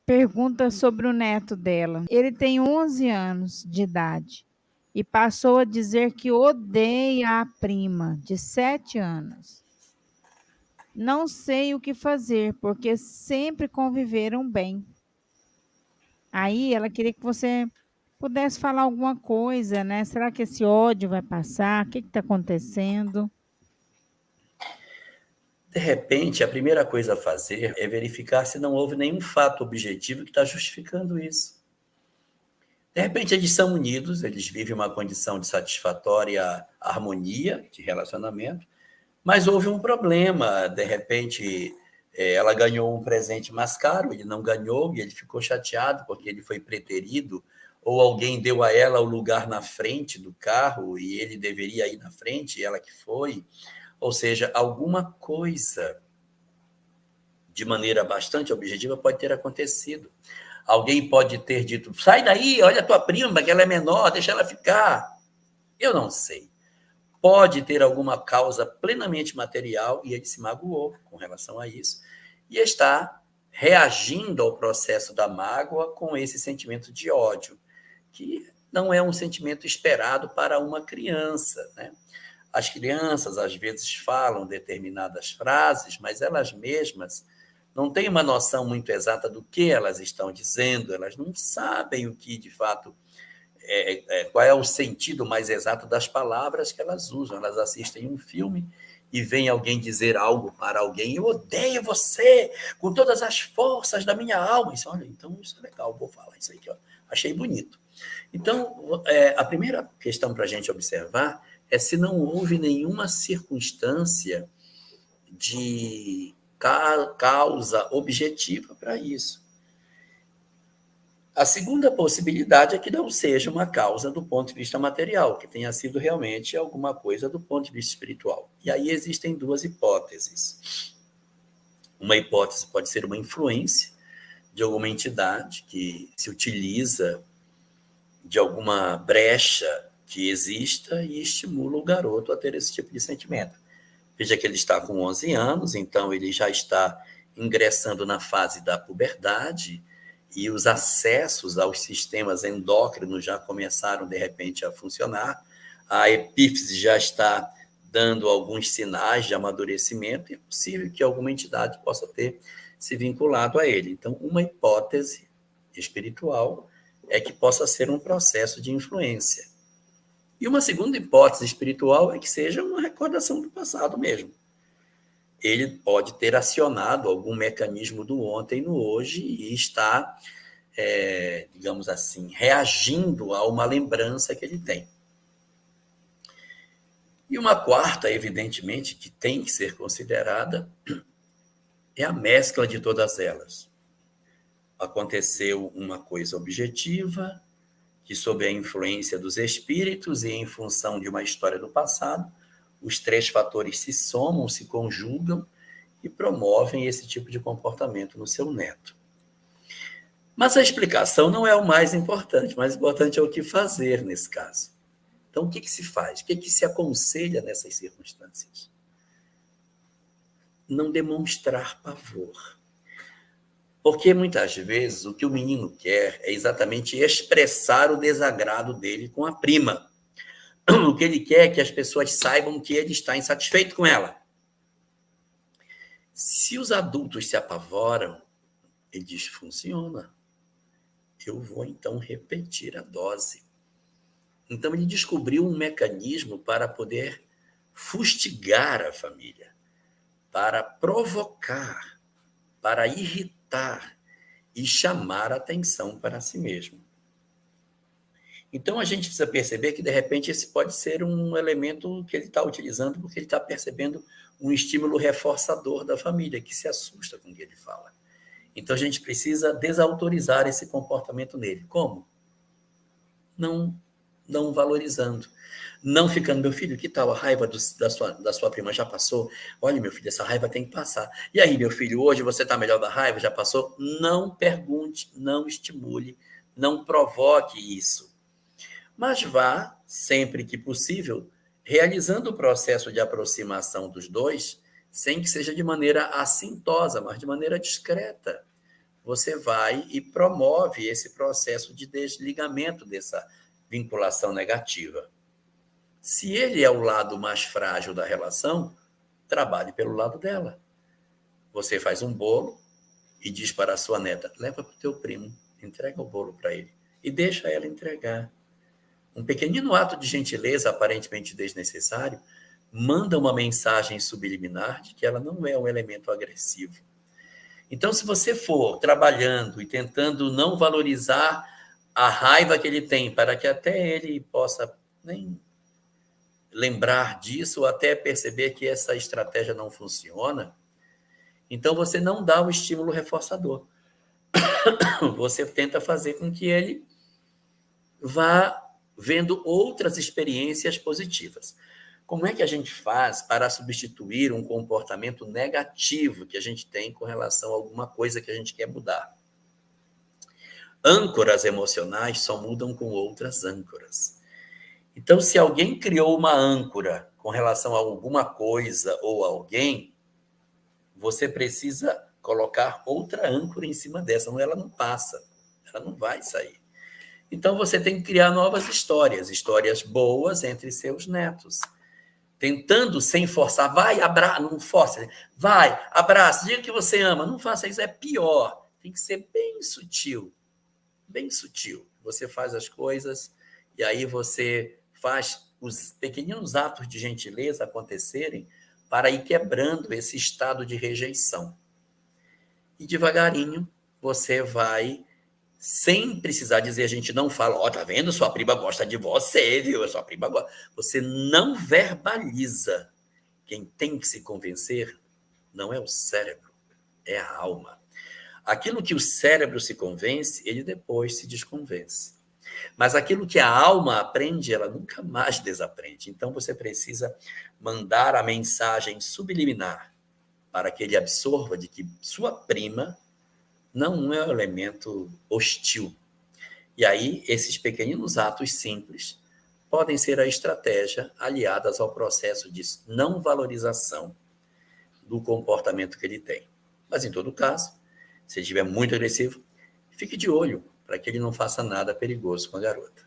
pergunta sobre o neto dela. Ele tem 11 anos de idade e passou a dizer que odeia a prima de 7 anos. Não sei o que fazer, porque sempre conviveram bem. Aí ela queria que você pudesse falar alguma coisa, né? Será que esse ódio vai passar? O que está acontecendo? De repente, a primeira coisa a fazer é verificar se não houve nenhum fato objetivo que está justificando isso. De repente, eles são unidos, eles vivem uma condição de satisfatória harmonia de relacionamento, mas houve um problema. De repente, ela ganhou um presente mais caro, ele não ganhou, e ele ficou chateado porque ele foi preterido, ou alguém deu a ela o lugar na frente do carro e ele deveria ir na frente, e ela que foi. Ou seja, alguma coisa, de maneira bastante objetiva, pode ter acontecido. Alguém pode ter dito, sai daí, olha a tua prima, que ela é menor, deixa ela ficar. Eu não sei. Pode ter alguma causa plenamente material e ele se magoou com relação a isso e está reagindo ao processo da mágoa com esse sentimento de ódio, que não é um sentimento esperado para uma criança, né? As crianças, às vezes, falam determinadas frases, mas elas mesmas não têm uma noção muito exata do que elas estão dizendo, elas não sabem o que, de fato, qual é o sentido mais exato das palavras que elas usam. Elas assistem um filme e vem alguém dizer algo para alguém, eu odeio você com todas as forças da minha alma. Isso, olha, então isso é legal, vou falar isso aí que eu achei bonito. Então, a primeira questão para a gente observar é se não houve nenhuma circunstância de causa objetiva para isso. A segunda possibilidade é que não seja uma causa do ponto de vista material, que tenha sido realmente alguma coisa do ponto de vista espiritual. E aí existem duas hipóteses. Uma hipótese pode ser uma influência de alguma entidade que se utiliza de alguma brecha que exista e estimula o garoto a ter esse tipo de sentimento. Veja que ele está com 11 anos, então ele já está ingressando na fase da puberdade e os acessos aos sistemas endócrinos já começaram, de repente, a funcionar. A epífise já está dando alguns sinais de amadurecimento e é possível que alguma entidade possa ter se vinculado a ele. Então, uma hipótese espiritual é que possa ser um processo de influência. E uma segunda hipótese espiritual é que seja uma recordação do passado mesmo. Ele pode ter acionado algum mecanismo do ontem no hoje e está, digamos assim, reagindo a uma lembrança que ele tem. E uma quarta, evidentemente, que tem que ser considerada, é a mescla de todas elas. Aconteceu uma coisa objetiva, que sob a influência dos espíritos e em função de uma história do passado, os três fatores se somam, se conjugam e promovem esse tipo de comportamento no seu neto. Mas a explicação não é o mais importante é o que fazer nesse caso. Então, o que se faz? O que se aconselha nessas circunstâncias? Não demonstrar pavor. Porque muitas vezes o que o menino quer é exatamente expressar o desagrado dele com a prima. O que ele quer é que as pessoas saibam que ele está insatisfeito com ela. Se os adultos se apavoram, ele diz, funciona. Eu vou então repetir a dose. Então ele descobriu um mecanismo para poder fustigar a família, para provocar, para irritar e chamar a atenção para si mesmo. Então, a gente precisa perceber que, de repente, esse pode ser um elemento que ele está utilizando porque ele está percebendo um estímulo reforçador da família, que se assusta com o que ele fala. Então, a gente precisa desautorizar esse comportamento nele. Como? Não valorizando. Não ficando, meu filho, que tal a raiva da sua prima já passou? Olha, meu filho, essa raiva tem que passar. E aí, meu filho, hoje você está melhor da raiva? Já passou? Não pergunte, não estimule, não provoque isso. Mas vá, sempre que possível, realizando o processo de aproximação dos dois, sem que seja de maneira assintosa, mas de maneira discreta. você vai e promove esse processo de desligamento dessa vinculação negativa. Se ele é o lado mais frágil da relação, trabalhe pelo lado dela. Você faz um bolo e diz para a sua neta, leva para o teu primo, entrega o bolo para ele e deixa ela entregar. Um pequenino ato de gentileza, aparentemente desnecessário, manda uma mensagem subliminar de que ela não é um elemento agressivo. Então, se você for trabalhando e tentando não valorizar a raiva que ele tem, para que até ele possa nem lembrar disso, ou até perceber que essa estratégia não funciona, então você não dá o estímulo reforçador. Você tenta fazer com que ele vá vendo outras experiências positivas. Como é que a gente faz para substituir um comportamento negativo que a gente tem com relação a alguma coisa que a gente quer mudar? Âncoras emocionais só mudam com outras âncoras. Então, se alguém criou uma âncora com relação a alguma coisa ou alguém, você precisa colocar outra âncora em cima dessa, senão ela não passa, ela não vai sair. Então, você tem que criar novas histórias boas entre seus netos. Tentando, sem forçar, vai, abraça, não força, vai, abraça, diga que você ama, não faça isso, é pior. Tem que ser bem sutil, bem sutil. Você faz as coisas e aí você faz os pequeninos atos de gentileza acontecerem para ir quebrando esse estado de rejeição. E devagarinho você vai, sem precisar dizer, a gente não fala, ó, tá vendo? Sua prima gosta de você, viu? Sua prima gosta. Você não verbaliza. Quem tem que se convencer não é o cérebro, é a alma. Aquilo que o cérebro se convence, ele depois se desconvence. Mas aquilo que a alma aprende, ela nunca mais desaprende. Então você precisa mandar a mensagem subliminar para que ele absorva de que sua prima não é um elemento hostil. E aí, esses pequeninos atos simples podem ser a estratégia aliadas ao processo de não valorização do comportamento que ele tem. Mas, em todo caso, se ele estiver muito agressivo, fique de olho para que ele não faça nada perigoso com a garota.